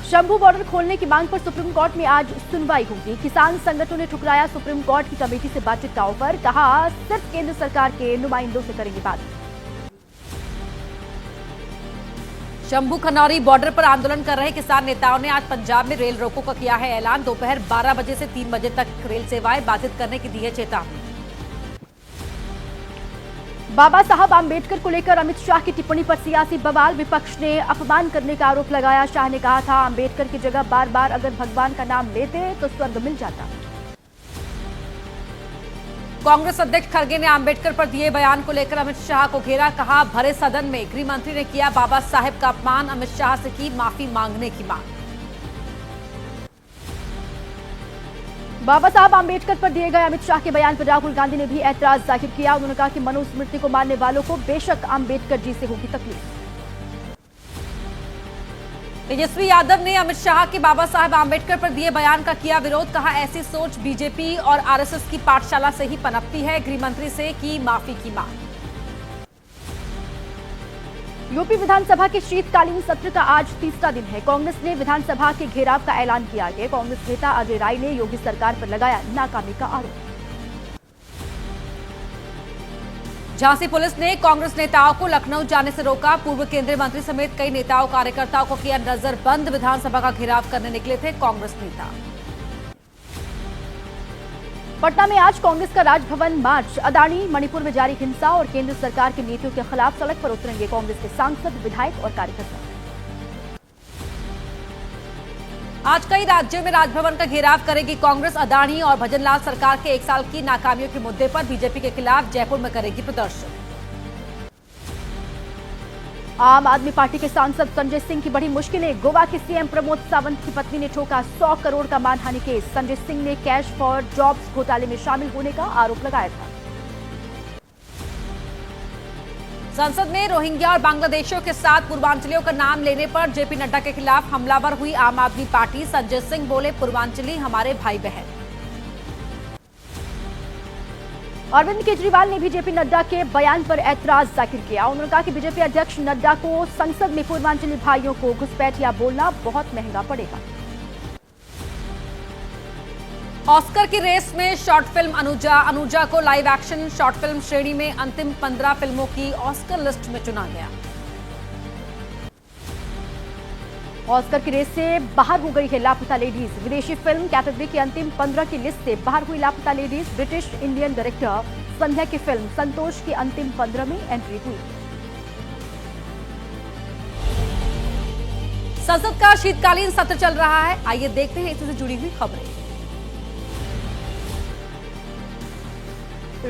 Shambhu border खोलने की मांग पर सुप्रीम कोर्ट में आज सुनवाई होगी। किसान संगठनों ने ठुकराया सुप्रीम कोर्ट की कमेटी से बातचीत का ऑफर, कहा सिर्फ केंद्र सरकार के नुमाइंदों से करेंगे बात। शंभू खनौरी बॉर्डर पर आंदोलन कर रहे किसान नेताओं ने आज पंजाब में रेल रोको का किया है ऐलान। दोपहर 12 बजे से 3 बजे तक रेल सेवाएं बाधित करने की दी है चेतावनी। बाबा साहब आंबेडकर को लेकर अमित शाह की टिप्पणी पर सियासी बवाल, विपक्ष ने अपमान करने का आरोप लगाया। शाह ने कहा था आंबेडकर की जगह बार बार अगर भगवान का नाम लेते तो स्वर्ग मिल जाता। कांग्रेस अध्यक्ष खड़गे ने आंबेडकर पर दिए बयान को लेकर अमित शाह को घेरा, कहा भरे सदन में गृह मंत्री ने किया बाबा साहेब का अपमान, अमित शाह से की माफी मांगने की मांग। बाबा साहब आंबेडकर पर दिए गए अमित शाह के बयान पर राहुल गांधी ने भी ऐतराज जाहिर किया। उन्होंने कहा कि मनुस्मृति को मानने वालों को बेशक आंबेडकर जी से होगी तकलीफ। तेजस्वी यादव ने अमित शाह के बाबा साहेब आंबेडकर पर दिए बयान का किया विरोध, कहा ऐसी सोच बीजेपी और आरएसएस की पाठशाला से ही पनपती है, गृह मंत्री से की माफी की मांग। यूपी विधानसभा के शीतकालीन सत्र का आज तीसरा दिन है। कांग्रेस ने विधानसभा के घेराव का ऐलान किया है। कांग्रेस नेता अजय राय ने योगी सरकार पर लगाया नाकामी का आरोप। झांसी पुलिस ने कांग्रेस नेताओं को लखनऊ जाने से रोका। पूर्व केंद्रीय मंत्री समेत कई नेताओं कार्यकर्ताओं को किया नजरबंद। विधानसभा का घेराव करने निकले थे कांग्रेस नेता। पटना में आज कांग्रेस का राजभवन मार्च, अदानी मणिपुर में जारी हिंसा और केंद्र सरकार की नीतियों के खिलाफ सड़क पर उतरेंगे कांग्रेस के सांसद, विधायक और कार्यकर्ता। आज कई राज्यों में राजभवन का घेराव करेगी कांग्रेस। अदानी और भजनलाल सरकार के 1 साल की नाकामियों के मुद्दे पर बीजेपी के खिलाफ जयपुर में करेगी प्रदर्शन। आम आदमी पार्टी के सांसद संजय सिंह की बड़ी मुश्किलें, गोवा के सीएम प्रमोद सावंत की पत्नी ने ठोका 100 करोड़ का मानहानि केस। संजय सिंह ने कैश फॉर जॉब्स घोटाले में शामिल होने का आरोप लगाया था। संसद में रोहिंग्या और बांग्लादेशियों के साथ पूर्वांचलियों का नाम लेने पर जेपी नड्डा के खिलाफ हमलावर हुई आम आदमी पार्टी। संजय सिंह बोले पूर्वांचली हमारे भाई बहन। अरविंद केजरीवाल ने भी जेपी नड्डा के बयान पर ऐतराज जाहिर किया। उन्होंने कहा कि बीजेपी अध्यक्ष नड्डा को संसद में पूर्वांचली भाइयों को घुसपैठिया बोलना बहुत महंगा पड़ेगा। ऑस्कर की रेस में शॉर्ट फिल्म अनुजा को लाइव एक्शन शॉर्ट फिल्म श्रेणी में अंतिम 15 फिल्मों की ऑस्कर लिस्ट में चुना गया। ऑस्कर की रेस से बाहर हो गई है लापता लेडीज। विदेशी फिल्म कैटेगरी की अंतिम 15 की लिस्ट से बाहर हुई लापता लेडीज। ब्रिटिश इंडियन डायरेक्टर संध्या की फिल्म संतोष की अंतिम 15 में एंट्री हुई। संसद का शीतकालीन सत्र चल रहा है, आइए देखते हैं इससे जुड़ी हुई खबरें।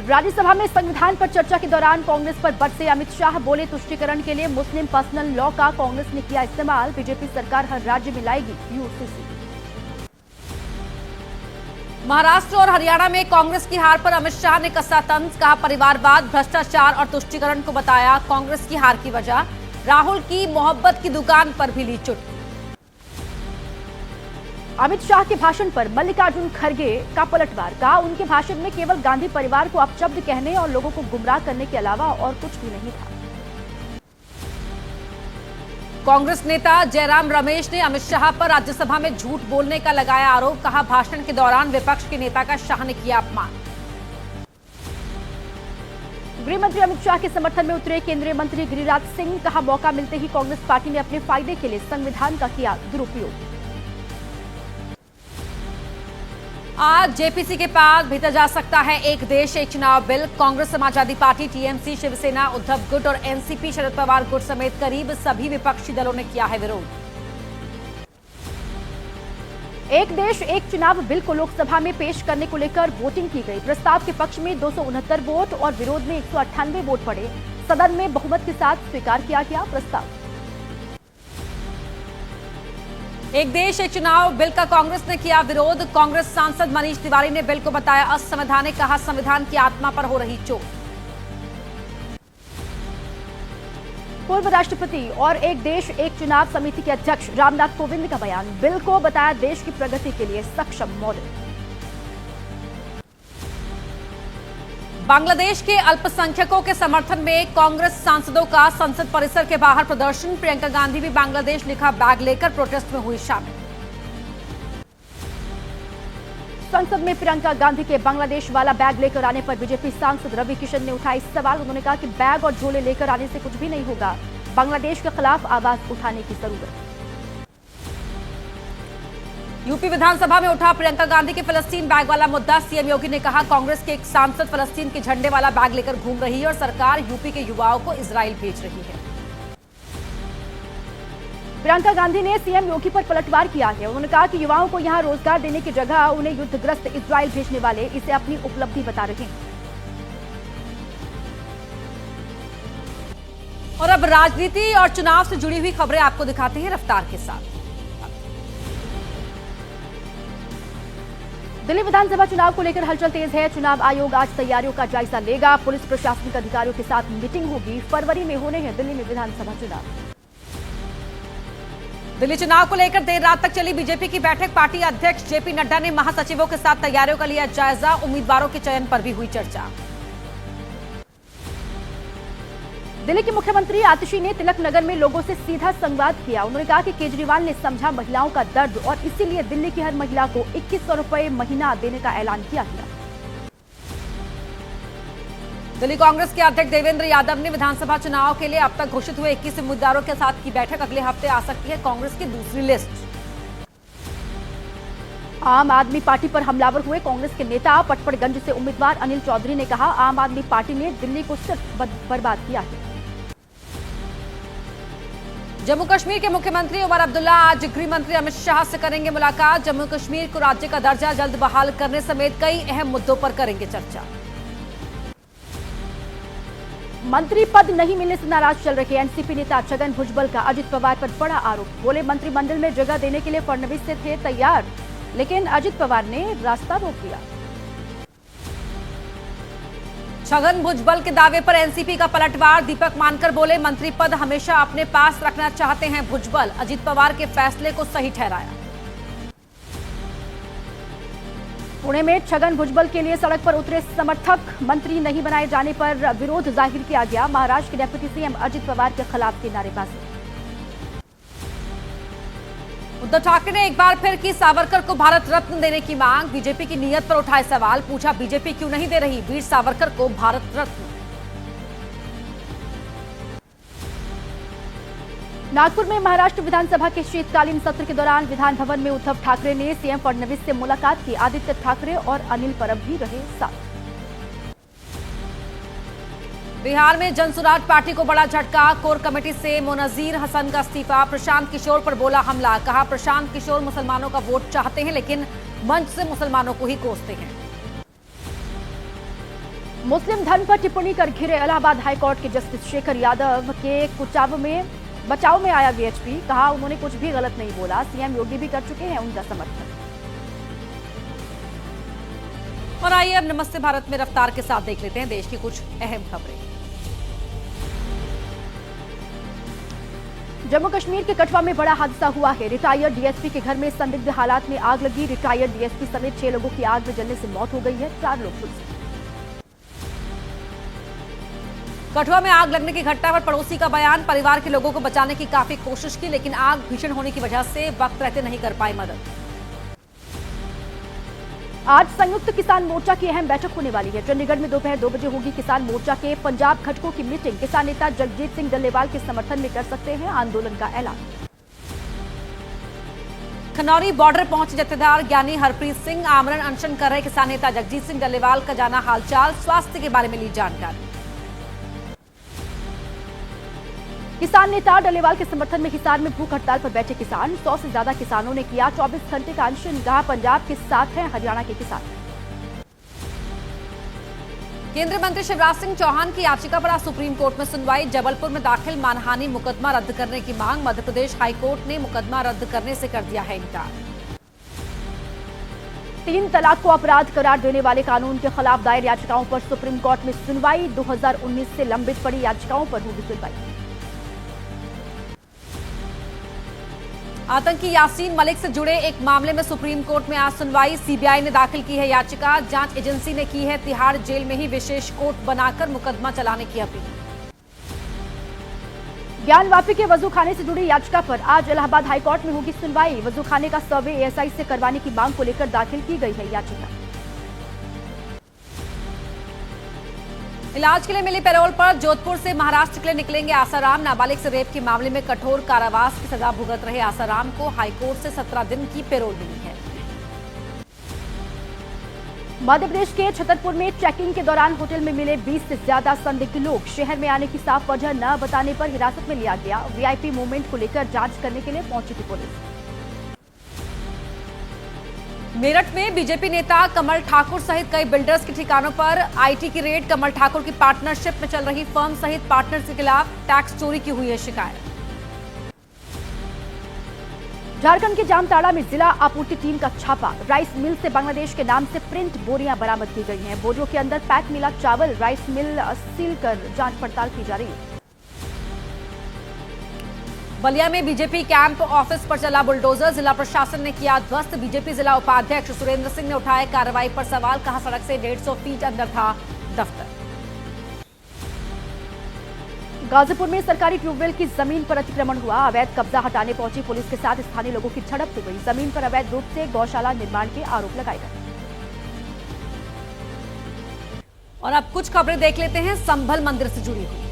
राज्यसभा में संविधान पर चर्चा के दौरान कांग्रेस पर बरसे अमित शाह, बोले तुष्टीकरण के लिए मुस्लिम पर्सनल लॉ का कांग्रेस ने किया इस्तेमाल। बीजेपी सरकार हर राज्य में लाएगी यूसीसी। महाराष्ट्र और हरियाणा में कांग्रेस की हार पर अमित शाह ने कसा तंज, कहा परिवारवाद, भ्रष्टाचार और तुष्टीकरण को बताया कांग्रेस की हार की वजह। राहुल की मोहब्बत की दुकान पर भी ली चुटकी। अमित शाह के भाषण पर मल्लिकार्जुन खड़गे का पलटवार, कहा उनके भाषण में केवल गांधी परिवार को अपशब्द कहने और लोगों को गुमराह करने के अलावा और कुछ भी नहीं था। कांग्रेस नेता जयराम रमेश ने अमित शाह पर राज्यसभा में झूठ बोलने का लगाया आरोप, कहा भाषण के दौरान विपक्ष के नेता का शाह ने किया अपमान। गृह मंत्री अमित शाह के समर्थन में उतरे केंद्रीय मंत्री गिरिराज सिंह, कहा मौका मिलते ही कांग्रेस पार्टी ने अपने फायदे के लिए संविधान का किया दुरुपयोग। आज जेपीसी के पास भेजा जा सकता है एक देश एक चुनाव bill. Congress, Samajwadi party, TMC, Shiv Sena, Uddhav गुट और एनसीपी, शरद पवार गुट समेत करीब सभी विपक्षी दलों ने किया है विरोध। एक देश एक चुनाव बिल को लोकसभा में पेश करने को लेकर वोटिंग की गई। प्रस्ताव के पक्ष में 269 वोट और विरोध में 198 वोट पड़े। सदन में बहुमत के साथ स्वीकार किया गया प्रस्ताव। एक देश एक चुनाव बिल का कांग्रेस ने किया विरोध। कांग्रेस सांसद मनीष तिवारी ने बिल को बताया असंवैधानिक, कहा संविधान की आत्मा पर हो रही चोट। पूर्व राष्ट्रपति और एक देश एक चुनाव समिति के अध्यक्ष रामनाथ कोविंद का बयान, बिल को बताया देश की प्रगति के लिए सक्षम मॉडल। बांग्लादेश के अल्पसंख्यकों के समर्थन में कांग्रेस सांसदों का संसद परिसर के बाहर प्रदर्शन। प्रियंका गांधी भी बांग्लादेश लिखा बैग लेकर प्रोटेस्ट में हुई शामिल। संसद में प्रियंका गांधी के बांग्लादेश वाला बैग लेकर आने पर बीजेपी सांसद रवि किशन ने उठाए सवाल। उन्होंने कहा कि बैग और झोले लेकर आने से कुछ भी नहीं होगा, बांग्लादेश के खिलाफ आवाज उठाने की जरूरत। यूपी विधानसभा में उठा प्रियंका गांधी के फिलिस्तीन बैग वाला मुद्दा। सीएम योगी ने कहा कांग्रेस के एक सांसद फिलिस्तीन के झंडे वाला बैग लेकर घूम रही है और सरकार यूपी के युवाओं को इजराइल भेज रही है। प्रियंका गांधी ने सीएम योगी पर पलटवार किया है। उन्होंने कहा कि युवाओं को यहां रोजगार देने की जगह उन्हें युद्धग्रस्त इजराइल भेजने वाले इसे अपनी उपलब्धि बता रहे हैं। और अब राजनीति और चुनाव से जुड़ी हुई खबरें आपको दिखाते हैं रफ्तार के साथ। दिल्ली विधानसभा चुनाव को लेकर हलचल तेज है। चुनाव आयोग आज तैयारियों का जायजा लेगा। पुलिस प्रशासनिक अधिकारियों के साथ मीटिंग होगी। फरवरी में होने हैं दिल्ली में विधानसभा चुनाव। दिल्ली चुनाव को लेकर देर रात तक चली बीजेपी की बैठक। पार्टी अध्यक्ष जेपी नड्डा ने महासचिवों के साथ तैयारियों का लिया जायजा। उम्मीदवारों के चयन पर भी हुई चर्चा। दिल्ली के मुख्यमंत्री आतिशी ने तिलक नगर में लोगों से सीधा संवाद किया। उन्होंने कहा कि केजरीवाल ने समझा महिलाओं का दर्द और इसीलिए दिल्ली की हर महिला को 2100 रुपए महीना देने का ऐलान किया गया। दिल्ली कांग्रेस के अध्यक्ष देवेंद्र यादव ने विधानसभा चुनाव के लिए अब तक घोषित हुए 21 उम्मीदवारों के साथ की बैठक। अगले हफ्ते आ सकती है कांग्रेस की दूसरी लिस्ट। आम आदमी पार्टी पर हमलावर हुए कांग्रेस के नेता। पटपड़गंज से उम्मीदवार अनिल चौधरी ने कहा आम आदमी पार्टी ने दिल्ली को सिर्फ बर्बाद किया है। जम्मू कश्मीर के मुख्यमंत्री उमर अब्दुल्ला आज गृह मंत्री अमित शाह से करेंगे मुलाकात। जम्मू कश्मीर को राज्य का दर्जा जल्द बहाल करने समेत कई अहम मुद्दों पर करेंगे चर्चा। मंत्री पद नहीं मिलने से नाराज चल रहे एनसीपी नेता छगन भुजबल का अजित पवार पर बड़ा आरोप। बोले मंत्रिमंडल में जगह देने के लिए फडणवीस से थे तैयार, लेकिन अजित पवार ने रास्ता रोक दिया। छगन भुजबल के दावे पर एनसीपी का पलटवार। दीपक मानकर बोले मंत्री पद हमेशा अपने पास रखना चाहते हैं भुजबल। अजित पवार के फैसले को सही ठहराया। पुणे में छगन भुजबल के लिए सड़क पर उतरे समर्थक। मंत्री नहीं बनाए जाने पर विरोध जाहिर किया गया। महाराष्ट्र के डिप्टी सीएम अजित पवार के खिलाफ की नारेबाजी। उद्धव ठाकरे ने एक बार फिर की सावरकर को भारत रत्न देने की मांग। बीजेपी की नीयत पर उठाए सवाल। पूछा बीजेपी क्यों नहीं दे रही वीर सावरकर को भारत रत्न। नागपुर में महाराष्ट्र विधानसभा के शीतकालीन सत्र के दौरान विधान भवन में उद्धव ठाकरे ने सीएम फडणवीस से मुलाकात की। आदित्य ठाकरे और अनिल परब भी रहे साथ। बिहार में जनसुराज पार्टी को बड़ा झटका। कोर कमेटी से मोनजीर हसन का इस्तीफा। प्रशांत किशोर पर बोला हमला। कहा प्रशांत किशोर मुसलमानों का वोट चाहते हैं लेकिन मंच से मुसलमानों को ही कोसते हैं। मुस्लिम धर्म पर टिप्पणी कर घिरे इलाहाबाद हाईकोर्ट के जस्टिस शेखर यादव के बचाव में आया वीएचपी। कहा उन्होंने कुछ भी गलत नहीं बोला। सीएम योगी भी कर चुके हैं उनका समर्थन। और आइए अब नमस्ते भारत में रफ्तार के साथ देख लेते हैं देश की कुछ अहम खबरें। जम्मू कश्मीर के कठुआ में बड़ा हादसा हुआ है। रिटायर्ड डीएसपी के घर में संदिग्ध हालात में आग लगी। रिटायर्ड डीएसपी समेत 6 लोगों की आग में जलने से मौत हो गई है। 4 लोग झुलसे। कठुआ में आग लगने की घटना पर पड़ोसी का बयान। परिवार के लोगों को बचाने की काफी कोशिश की लेकिन आग भीषण होने की वजह से वक्त रहते नहीं कर पाई मदद। आज संयुक्त किसान मोर्चा की अहम बैठक होने वाली है। चंडीगढ़ में दोपहर 2 बजे होगी किसान मोर्चा के पंजाब घटकों की मीटिंग। किसान नेता जगजीत सिंह डल्लेवाल के समर्थन में कर सकते हैं आंदोलन का ऐलान। खनौरी बॉर्डर पहुंचे जत्थेदार ज्ञानी हरप्रीत सिंह। आमरण अनशन कर रहे किसान नेता जगजीत सिंह डल्लेवाल का जाना हालचाल। स्वास्थ्य के बारे में ली जानकारी। किसान नेता डल्लेवाल के समर्थन में हिसार में भूख हड़ताल पर बैठे किसान। 100 से ज्यादा किसानों ने किया 24 घंटे का अनशन। कहा पंजाब के साथ हैं हरियाणा के किसान। केंद्रीय मंत्री शिवराज सिंह चौहान की याचिका पर आज सुप्रीम कोर्ट में सुनवाई। जबलपुर में दाखिल मानहानि मुकदमा रद्द करने की मांग। मध्य प्रदेश हाईकोर्ट ने मुकदमा रद्द करने से कर दिया है इनकार। 3 तलाक को अपराध करार देने वाले कानून के खिलाफ दायर याचिकाओं पर सुप्रीम कोर्ट में सुनवाई। 2019 से लंबित पड़ी याचिकाओं पर होगी सुनवाई। आतंकी यासीन मलिक से जुड़े एक मामले में सुप्रीम कोर्ट में आज सुनवाई। सीबीआई ने दाखिल की है याचिका। जांच एजेंसी ने की है तिहाड़ जेल में ही विशेष कोर्ट बनाकर मुकदमा चलाने की अपील। ज्ञानवापी के वजूखाने से जुड़ी याचिका पर आज इलाहाबाद हाईकोर्ट में होगी सुनवाई। वजूखाने का सर्वे एएसआई से करवाने की मांग को लेकर दाखिल की गई है याचिका। इलाज के लिए मिली पैरोल पर जोधपुर से महाराष्ट्र के लिए निकलेंगे आसाराम। नाबालिग से रेप के मामले में कठोर कारावास की सजा भुगत रहे आसाराम को हाईकोर्ट से 17 दिन की पैरोल मिली है। मध्य प्रदेश के छतरपुर में चेकिंग के दौरान होटल में मिले 20 से ज्यादा संदिग्ध लोग। शहर में आने की साफ वजह न बताने पर हिरासत में लिया गया। वीआईपी मूवमेंट को लेकर जांच करने के लिए पहुंची थी पुलिस। मेरठ में बीजेपी नेता कमल ठाकुर सहित कई बिल्डर्स के ठिकानों पर आईटी की रेड। कमल ठाकुर की पार्टनरशिप में चल रही फर्म सहित पार्टनर के खिलाफ टैक्स चोरी की हुई है शिकायत। झारखंड के जामताड़ा में जिला आपूर्ति टीम का छापा। राइस मिल से बांग्लादेश के नाम से प्रिंट बोरियां बरामद की गई हैं। बोरियों के अंदर पैक मिला चावल। राइस मिल सील कर जांच पड़ताल की जा रही है। बलिया में बीजेपी कैंप ऑफिस पर चला बुलडोजर। जिला प्रशासन ने किया ध्वस्त। बीजेपी जिला उपाध्यक्ष सुरेंद्र सिंह ने उठाए कार्रवाई पर सवाल। कहा सड़क से 150 फीट अंदर था दफ्तर। गाजीपुर में सरकारी ट्यूबवेल की जमीन पर अतिक्रमण हुआ। अवैध कब्जा हटाने पहुंची पुलिस के साथ स्थानीय लोगों की झड़प हो गई। जमीन पर अवैध रूप से गौशाला निर्माण के आरोप लगाए गए। और अब कुछ खबरें देख लेते हैं संभल मंदिर से जुड़ी हुई।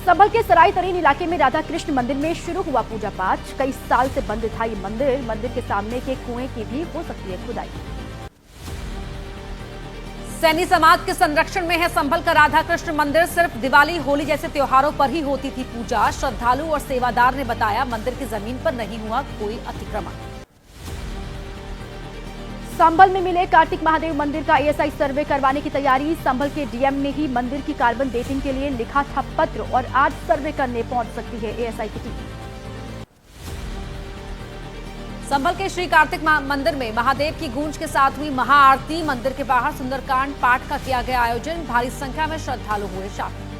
संभल के सराय तरीन इलाके में राधा कृष्ण मंदिर में शुरू हुआ पूजा पाठ। कई साल से बंद था ये मंदिर। मंदिर के सामने के कुएं की भी हो सकती है खुदाई। सैनी समाज के संरक्षण में है संभल का राधा कृष्ण मंदिर। सिर्फ दिवाली होली जैसे त्योहारों पर ही होती थी पूजा। श्रद्धालु और सेवादार ने बताया मंदिर की जमीन पर नहीं हुआ कोई अतिक्रमण। संभल में मिले कार्तिक महादेव मंदिर का एएसआई सर्वे करवाने की तैयारी। संभल के डीएम ने ही मंदिर की कार्बन डेटिंग के लिए लिखा था पत्र और आज सर्वे करने पहुंच सकती है एएसआई की टीम। संभल के श्री कार्तिक मंदिर में महादेव की गूंज के साथ हुई महाआरती। मंदिर के बाहर सुंदरकांड पाठ का किया गया आयोजन। भारी संख्या में श्रद्धालु हुए शामिल।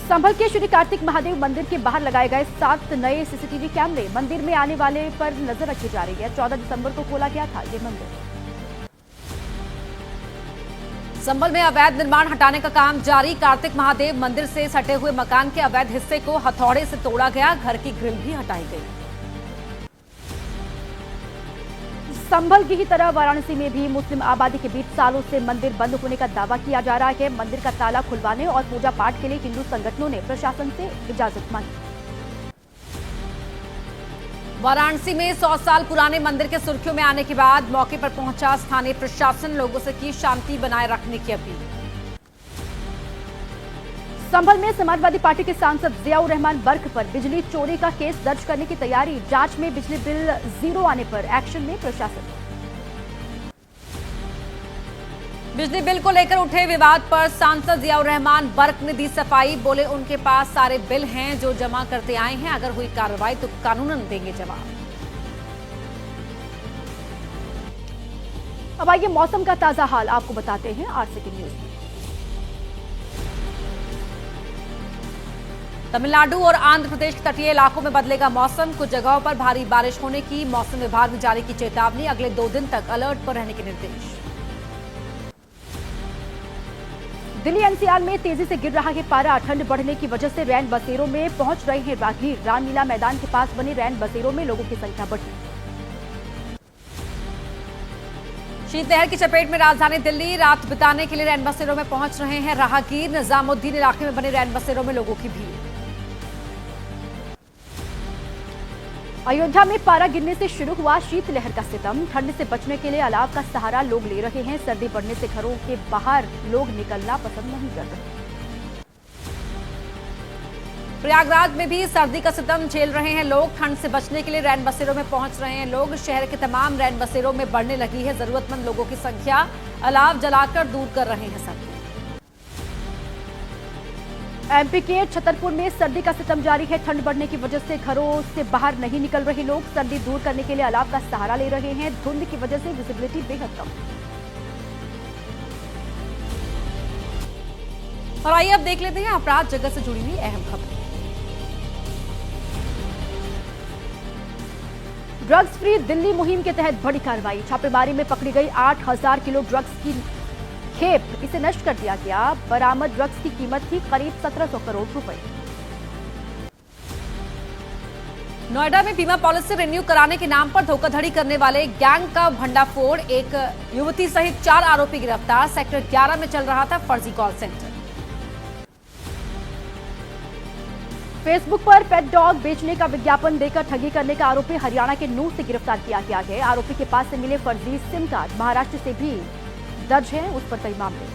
संभल के श्री कार्तिक महादेव मंदिर के बाहर लगाए गए 7 नए सीसीटीवी कैमरे। मंदिर में आने वाले पर नजर रखी जा रही है। 14 दिसंबर को खोला गया था ये मंदिर। संभल में अवैध निर्माण हटाने का काम जारी। कार्तिक महादेव मंदिर से सटे हुए मकान के अवैध हिस्से को हथौड़े से तोड़ा गया। घर की ग्रिल भी हटाई गई। संभल की ही तरह वाराणसी में भी मुस्लिम आबादी के बीच सालों से मंदिर बंद होने का दावा किया जा रहा है। मंदिर का ताला खुलवाने और पूजा पाठ के लिए हिंदू संगठनों ने प्रशासन से इजाजत मांगी। वाराणसी में 100 साल पुराने मंदिर के सुर्खियों में आने के बाद मौके पर पहुंचा स्थानीय प्रशासन। लोगों से की शांति बनाए रखने की अपील। संभल में समाजवादी पार्टी के सांसद जियाउर रहमान बर्क पर बिजली चोरी का केस दर्ज करने की तैयारी। जांच में बिजली बिल जीरो आने पर एक्शन में प्रशासन। बिजली बिल को लेकर उठे विवाद पर सांसद जियाउर रहमान बर्क ने दी सफाई। बोले उनके पास सारे बिल हैं जो जमा करते आए हैं। अगर हुई कार्रवाई तो कानूनन देंगे जवाब। अब आइए मौसम का ताजा हाल आपको बताते हैं आरसीटी न्यूज में। तमिलनाडु और आंध्र प्रदेश के तटीय इलाकों में बदलेगा मौसम। कुछ जगहों पर भारी बारिश होने की मौसम विभाग ने जारी की चेतावनी। अगले 2 दिन तक अलर्ट पर रहने के निर्देश। दिल्ली एनसीआर में तेजी से गिर रहा है पारा। ठंड बढ़ने की वजह से रैन बसेरों में पहुंच रहे हैं राहगीर। रामलीला मैदान के पास बने रैन बसेरों में लोगों की संख्या बढ़ी। शीतलहर की चपेट में राजधानी दिल्ली। रात बिताने के लिए रैन बसेरों में पहुंच रहे हैं राहगीर। निजामुद्दीन इलाके में बने रैन बसेरों में लोगों की भीड़। अयोध्या में पारा गिरने से शुरू हुआ शीतलहर का सितम। ठंड से बचने के लिए अलाव का सहारा लोग ले रहे हैं। सर्दी बढ़ने से घरों के बाहर लोग निकलना पसंद नहीं कर रहे। प्रयागराज में भी सर्दी का सितम झेल रहे हैं लोग। ठंड से बचने के लिए रैन बसेरों में पहुंच रहे हैं लोग। शहर के तमाम रैन बसेरों में बढ़ने लगी है जरूरतमंद लोगों की संख्या। अलाव जलाकर दूर कर रहे हैं सर्दी। एमपी के छतरपुर में सर्दी का सितम जारी है। ठंड बढ़ने की वजह से घरों से बाहर नहीं निकल रहे लोग। सर्दी दूर करने के लिए अलाव का सहारा ले रहे हैं। धुंध की वजह से विजिबिलिटी बेहद कम। और आइए अब देख लेते हैं अपराध जगत से जुड़ी हुई अहम खबरें। ड्रग्स फ्री दिल्ली मुहिम के तहत बड़ी कार्रवाई। छापेमारी में पकड़ी गई 8000 किलो ड्रग्स की खेप, इसे नष्ट कर दिया गया। बरामद ड्रग्स की कीमत थी करीब 1700 करोड़ रुपए। नोएडा में बीमा पॉलिसी रिन्यू कराने के नाम पर धोखाधड़ी करने वाले गैंग का भंडाफोड़, एक युवती सहित 4 आरोपी गिरफ्तार। सेक्टर 11 में चल रहा था फर्जी कॉल सेंटर। फेसबुक पर पेट डॉग बेचने का विज्ञापन देकर ठगी करने का आरोपी हरियाणा के नूह से गिरफ्तार किया गया है। आरोपी के पास से मिले फर्जी सिम कार्ड महाराष्ट्र से भी दर्ज हैं, उस पर कई मामले।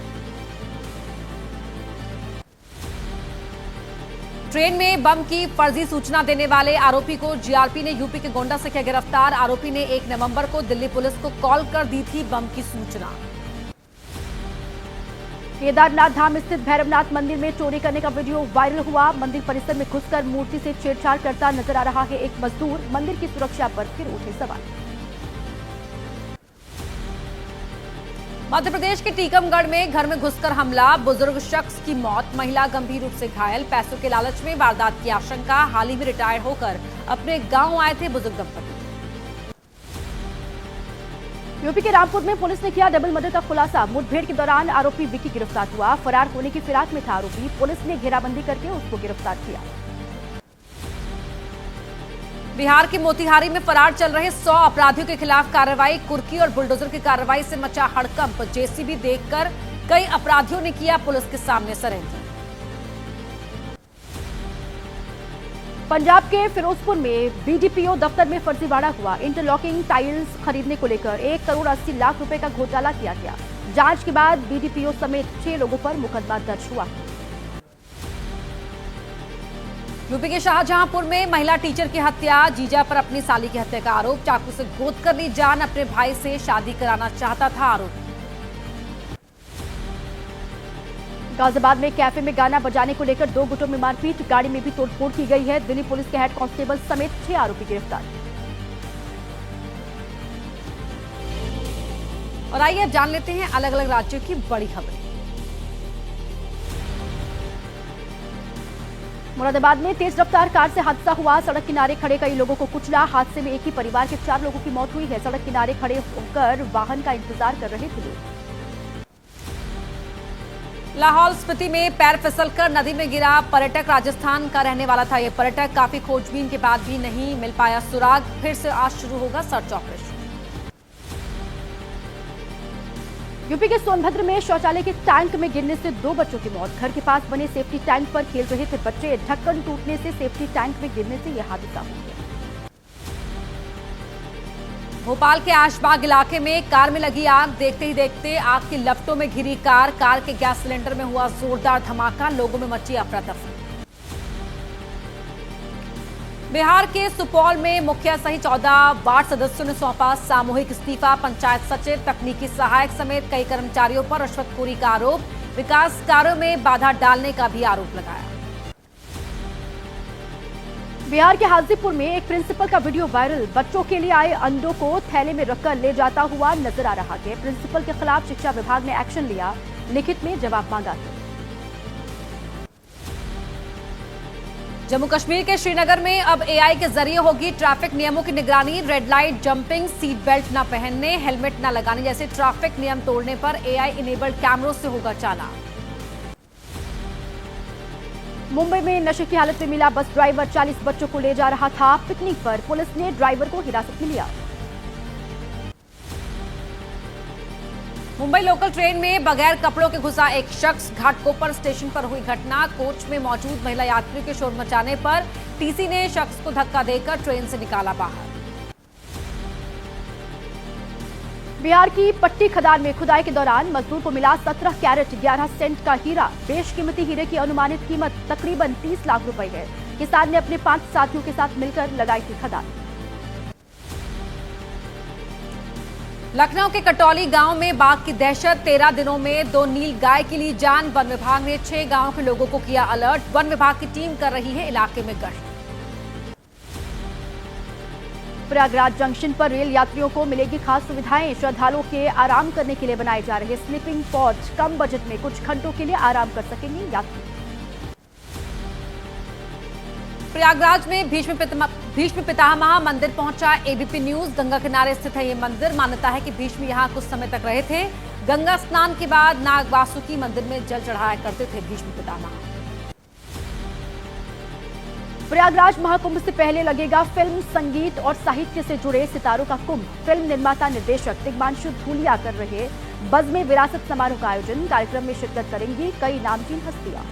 ट्रेन में बम की फर्जी सूचना देने वाले आरोपी को जीआरपी ने यूपी के गोंडा से किया गिरफ्तार। आरोपी ने 1 नवंबर को दिल्ली पुलिस को कॉल कर दी थी बम की सूचना। केदारनाथ धाम स्थित भैरवनाथ मंदिर में चोरी करने का वीडियो वायरल हुआ। मंदिर परिसर में घुसकर मूर्ति से छेड़छाड़ करता नजर आ रहा है एक मजदूर। मंदिर की सुरक्षा पर फिर उठे सवाल। मध्य प्रदेश के टीकमगढ़ में घर में घुसकर हमला, बुजुर्ग शख्स की मौत, महिला गंभीर रूप से घायल। पैसों के लालच में वारदात की आशंका। हाल ही में रिटायर होकर अपने गांव आए थे बुजुर्ग दंपति। यूपी के रामपुर में पुलिस ने किया डबल मर्डर का खुलासा। मुठभेड़ के दौरान आरोपी विकी गिरफ्तार हुआ। फरार होने की फिराक में था आरोपी। पुलिस ने घेराबंदी करके उसको गिरफ्तार किया। बिहार के मोतिहारी में फरार चल रहे 100 अपराधियों के खिलाफ कार्रवाई। कुर्की और बुलडोजर की कार्रवाई से मचा हड़कंप। जेसीबी देखकर कई अपराधियों ने किया पुलिस के सामने सरेंडर। पंजाब के फिरोजपुर में बीडीपीओ दफ्तर में फर्जीवाड़ा हुआ। इंटरलॉकिंग टाइल्स खरीदने को लेकर 1 करोड़ 80 लाख रुपए का घोटाला किया गया। जांच के बाद बीडीपीओ समेत 6 लोगों पर मुकदमा दर्ज हुआ। यूपी के शाहजहांपुर में महिला टीचर की हत्या। जीजा पर अपनी साली की हत्या का आरोप। चाकू से गोद कर ली जान। अपने भाई से शादी कराना चाहता था आरोपी। गाजियाबाद में कैफे में गाना बजाने को लेकर 2 गुटों में मारपीट। गाड़ी में भी तोड़फोड़ की गई है। दिल्ली पुलिस के हेड कांस्टेबल समेत 6 आरोपी गिरफ्तार। और आइए अब जान लेते हैं अलग अलग राज्यों की बड़ी खबरें। मुरादाबाद में तेज रफ्तार कार से हादसा हुआ। सड़क किनारे खड़े कई लोगों को कुचला। हादसे में एक ही परिवार के 4 लोगों की मौत हुई है। सड़क किनारे खड़े होकर वाहन का इंतजार कर रहे थे लोग। लाहौल स्पीति में पैर फिसलकर नदी में गिरा पर्यटक। राजस्थान का रहने वाला था यह पर्यटक। काफी खोजबीन के बाद भी नहीं मिल पाया सुराग। फिर से आज शुरू होगा सर्च ऑपरेशन। यूपी के सोनभद्र में शौचालय के टैंक में गिरने से 2 बच्चों की मौत। घर के पास बने सेफ्टी टैंक पर खेल रहे थे बच्चे। ढक्कन टूटने से सेफ्टी टैंक में गिरने से यह हादसा हो गया। भोपाल के आशबाग इलाके में कार में लगी आग। देखते ही देखते आग की लपटों में घिरी कार। कार के गैस सिलेंडर में हुआ जोरदार धमाका। लोगों में मची अफरा तफरी। बिहार के सुपौल में मुखिया सहित 14 वार्ड सदस्यों ने सौंपा सामूहिक इस्तीफा। पंचायत सचिव, तकनीकी सहायक समेत कई कर्मचारियों पर रिश्वतखोरी का आरोप। विकास कार्यों में बाधा डालने का भी आरोप लगाया। बिहार के हाजीपुर में एक प्रिंसिपल का वीडियो वायरल। बच्चों के लिए आए अंडों को थैले में रखकर ले जाता हुआ नजर आ रहा है। प्रिंसिपल के खिलाफ शिक्षा विभाग ने एक्शन लिया। लिखित में जवाब मांगा। जम्मू कश्मीर के श्रीनगर में अब एआई के जरिए होगी ट्रैफिक नियमों की निगरानी। Red light, jumping, seat belt न पहनने, हेलमेट न लगाने जैसे ट्रैफिक नियम तोड़ने पर एआई इनेबल्ड कैमरों से होगा चालान। मुंबई में नशे की हालत में मिला बस ड्राइवर। 40 बच्चों को ले जा रहा था पिकनिक पर। पुलिस ने ड्राइवर को हिरासत में लिया। मुंबई लोकल ट्रेन में बगैर कपड़ों के घुसा एक शख्स। घाटकोपर स्टेशन पर हुई घटना। कोच में मौजूद महिला यात्रियों के शोर मचाने पर टीसी ने शख्स को धक्का देकर ट्रेन से निकाला बाहर। बिहार की पट्टी खदान में खुदाई के दौरान मजदूर को मिला 17 कैरेट 11 सेंट का हीरा। बेशकीमती हीरे की अनुमानित कीमत तकरीबन 30 लाख रुपए है। किसान ने अपने 5 साथियों के साथ मिलकर लगाई थी खदान। लखनऊ के कटौली गांव में बाघ की दहशत। 13 दिनों में 2 नील गाय की ली जान। वन विभाग ने 6 गांवों के लोगों को किया अलर्ट। वन विभाग की टीम कर रही है इलाके में गश्त। प्रयागराज जंक्शन पर रेल यात्रियों को मिलेगी खास सुविधाएं। श्रद्धालुओं के आराम करने के लिए बनाए जा रहे स्लीपिंग पॉड, कम बजट में कुछ घंटों के लिए आराम कर सकेंगे यात्री। प्रयागराज में भीष्म पितामह मंदिर पहुंचा एबीपी न्यूज। गंगा किनारे स्थित है ये मंदिर। मान्यता है कि भीष्म यहां कुछ समय तक रहे थे। गंगा स्नान के बाद नाग वासुकी मंदिर में जल चढ़ाया करते थे भीष्म पितामह। प्रयागराज महाकुंभ से पहले लगेगा फिल्म, संगीत और साहित्य से जुड़े सितारों का कुंभ। फिल्म निर्माता निर्देशक दिग्मांशु धूलिया कर रहे बज़्म-ए-विरासत समारोह का आयोजन। कार्यक्रम में शिरकत करेंगी कई नामचीन हस्तियां।